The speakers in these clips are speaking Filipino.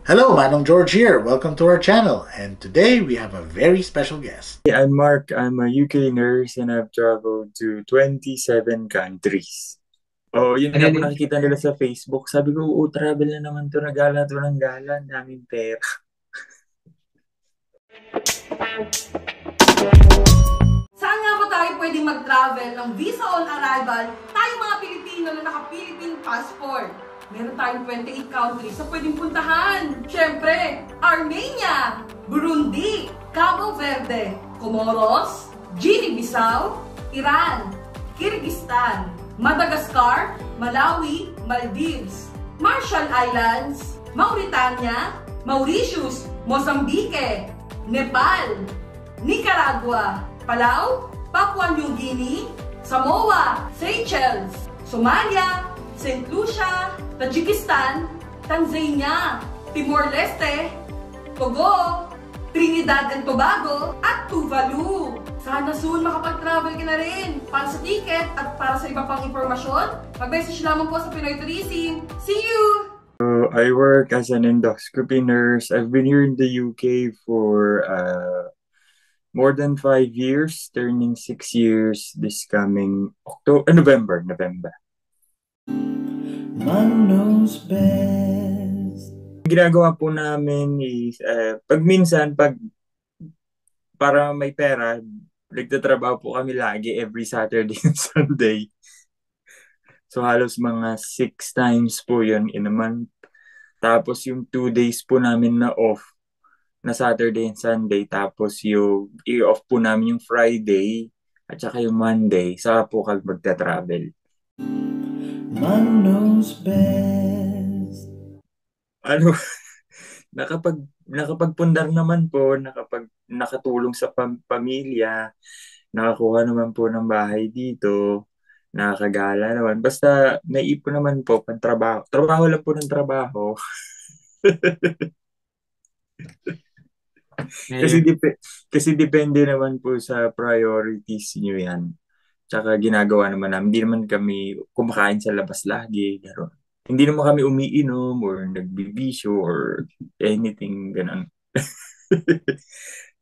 Hello, Manong George here. Welcome to our channel. And today we have a very special guest. Hey, I'm Mark. I'm a UK nurse and I've traveled to 27 countries. Oh, yun Ano nga po yun? nakikita nila sa Facebook. Sabi ko, travel na naman to. Nagala to ng gala. Ang daming pera. Saan nga ba tayo pwedeng mag-travel ng visa on arrival tayong mga Pilipino na naka-Philippine passport? Meron tayong 28 countries na pwedeng puntahan. Siyempre, Armenia, Burundi, Cabo Verde, Comoros, Guinea-Bissau, Iran, Kyrgyzstan, Madagascar, Malawi, Maldives, Marshall Islands, Mauritania, Mauritius, Mozambique, Nepal, Nicaragua, Palau, Papua New Guinea, Samoa, Seychelles, Somalia, St. Lucia, Tajikistan, Tanzania, Timor-Leste, Togo, Trinidad and Tobago, at Tuvalu. Sana soon makapag-travel ka na rin. Para sa ticket at para sa iba pang impormasyon, mag-message lamang po sa Pinoy Tourism. See you! So, I work as an endoscopy nurse. I've been here in the UK for more than 5 years, turning 6 years this coming November. Man knows best. Ginagawa po namin is, pag para may pera, nagtatrabaho po kami lagi every Saturday and Sunday. So halos mga 6 times po yun in a month. Tapos yung 2 days po namin na off, na Saturday and Sunday. Tapos yung i-off po namin yung Friday at saka yung Monday. Saka po kami magta-travel. Man knows best. Ano, nakapagpundar naman po, nakatulong sa pamilya, nakakuha naman po ng bahay dito, nakakagala naman. Basta naipon naman po pag trabaho. Trabaho lang po ng trabaho. Kasi depende naman po sa priorities nyo yan. Tsaka ginagawa naman namin. Hindi naman kami kumakain sa labas lagi. Gano'n. Hindi naman kami umiinom or nagbibisyo or anything gano'n.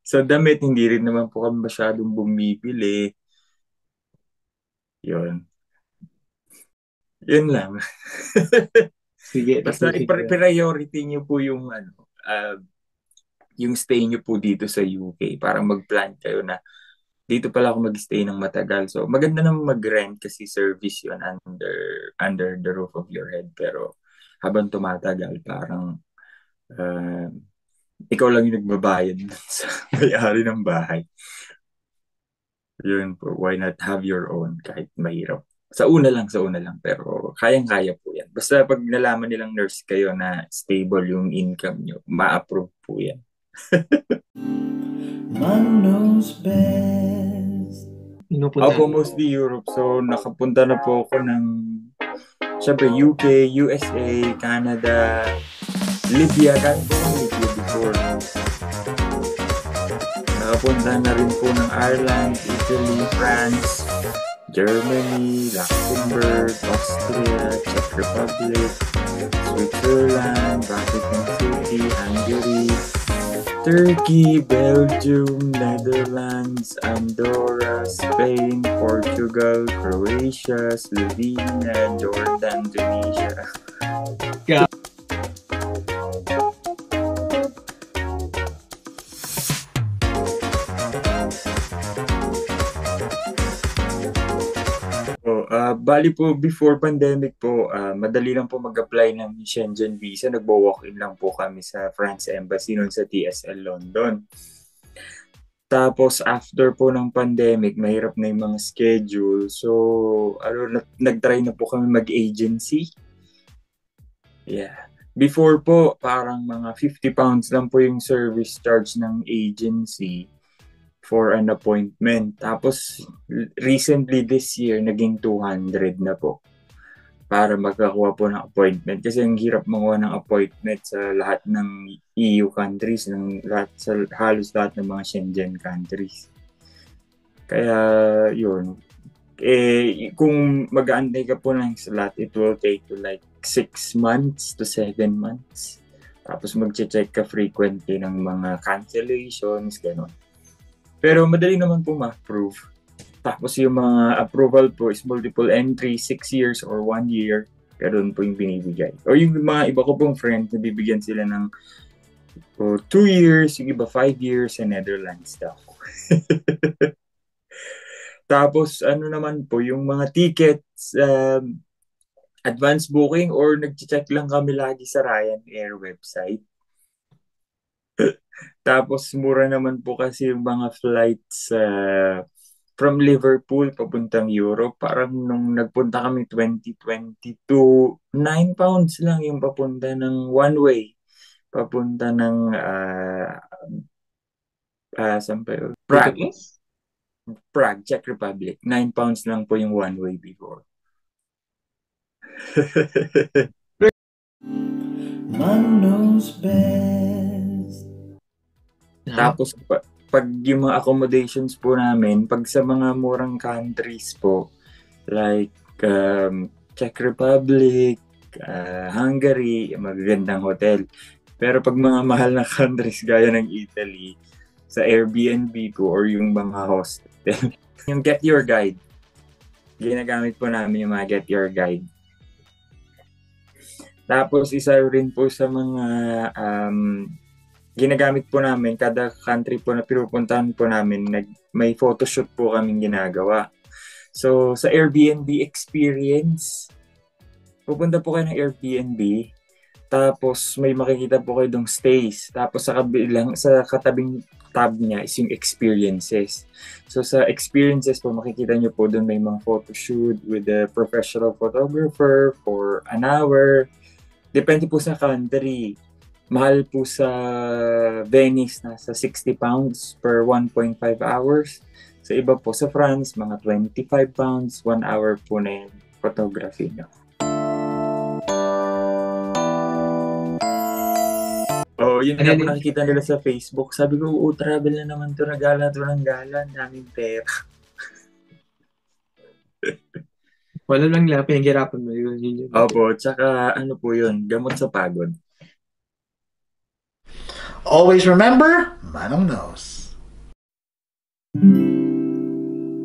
So damit, hindi rin naman po kami masyadong bumibili. Yun. Yun lang. Sige, Basta tapusin ko. i-priority nyo po yung stay nyo po dito sa UK para mag-plan kayo na dito pala ako mag-stay ng matagal. So, maganda naman mag-rent kasi service yun under the roof of your head. Pero habang tumatagal, parang ikaw lang yung nagbabayad sa may-ari ng bahay. Yun po, why not have your own kahit mahirap. Sa una lang, pero kayang-kaya po yan. Basta pag nalaman nilang nurse kayo na stable yung income nyo, ma-approve po yan. Man knows best. Ako mostly Europe, so nakapunta na po ako ng syempre UK, USA, Canada, Libya, before. Nakapunta na rin po ng Ireland, Italy, France, Germany, Luxembourg, Austria, Czech Republic, Switzerland, Vatican City, Hungary, Turkey, Belgium, Netherlands, Andorra, Spain, Portugal, Croatia, Slovenia, Jordan, Tunisia. Bali po, before pandemic po, madali lang po mag-apply ng Schengen visa. Nagbo-walk-in lang po kami sa France Embassy noon sa TSL London. Tapos after po ng pandemic, mahirap na yung mga schedule. So, nag-try na po kami mag-agency. Yeah. Before po, parang mga 50 pounds lang po yung service charge ng agency for an appointment. Tapos, recently this year, naging 200 na po para magkakuha po ng appointment. Kasi ang hirap manguha ng appointment sa lahat ng EU countries, sa halos lahat ng mga Schengen countries. Kaya, yun. Kung mag-aantay ka po ng slot, it will take you like 6 months to 7 months. Tapos mag-check ka frequently ng mga cancellations, gano'n. Pero madali naman po ma-approve. Tapos yung mga approval po is multiple entry, 6 years or 1 year. Ganun po yung binibigay. O yung mga iba ko pong friends, nabibigyan sila ng 2 years, yung iba 5 years sa Netherlands daw. Tapos ano naman po, yung mga tickets, advance booking or nag-check lang kami lagi sa Ryanair website. Tapos mura naman po kasi yung mga flights from Liverpool papuntang Europe. Parang nung nagpunta kami 2022, 9 pounds lang yung papunta ng one way. Papunta ng saan pa yun? Prague, Czech Republic. 9 pounds lang po yung one way before. Man knows best. Tapos pag yung mga accommodations po namin, pag sa mga murang countries po, like Czech Republic, Hungary, magagandang hotel. Pero pag mga mahal na countries gaya ng Italy, sa Airbnb po or yung mga hostel, yung Get Your Guide. Ginagamit po namin yung mga Get Your Guide. Tapos isa rin po sa mga ginagamit po namin, kada country po na pinupuntahan po namin, may photoshoot po kaming ginagawa. So sa Airbnb experience, pupunta po kayo ng Airbnb, tapos may makikita po kayo dong stays. Tapos sa katabing tab niya is yung experiences. So sa experiences po, makikita nyo po doon may mga photoshoot with a professional photographer for an hour. Depende po sa country. Mahal po sa Venice, nasa 60 pounds per 1.5 hours. Sa iba po sa France, mga 25 pounds, 1 hour po na yung photography nyo. Oh, yun nga po nakikita nila sa Facebook. Sabi ko, travel na naman to, nagala to ng gala, daming pera. Wala lang lang, pinaghirapan mo yun. Opo, tsaka ano po yun, gamot sa pagod. Always remember, Manong knows.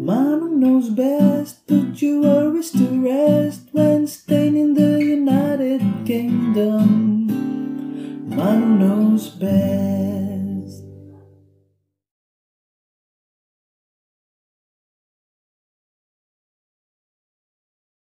Manong knows best, put your worries to rest when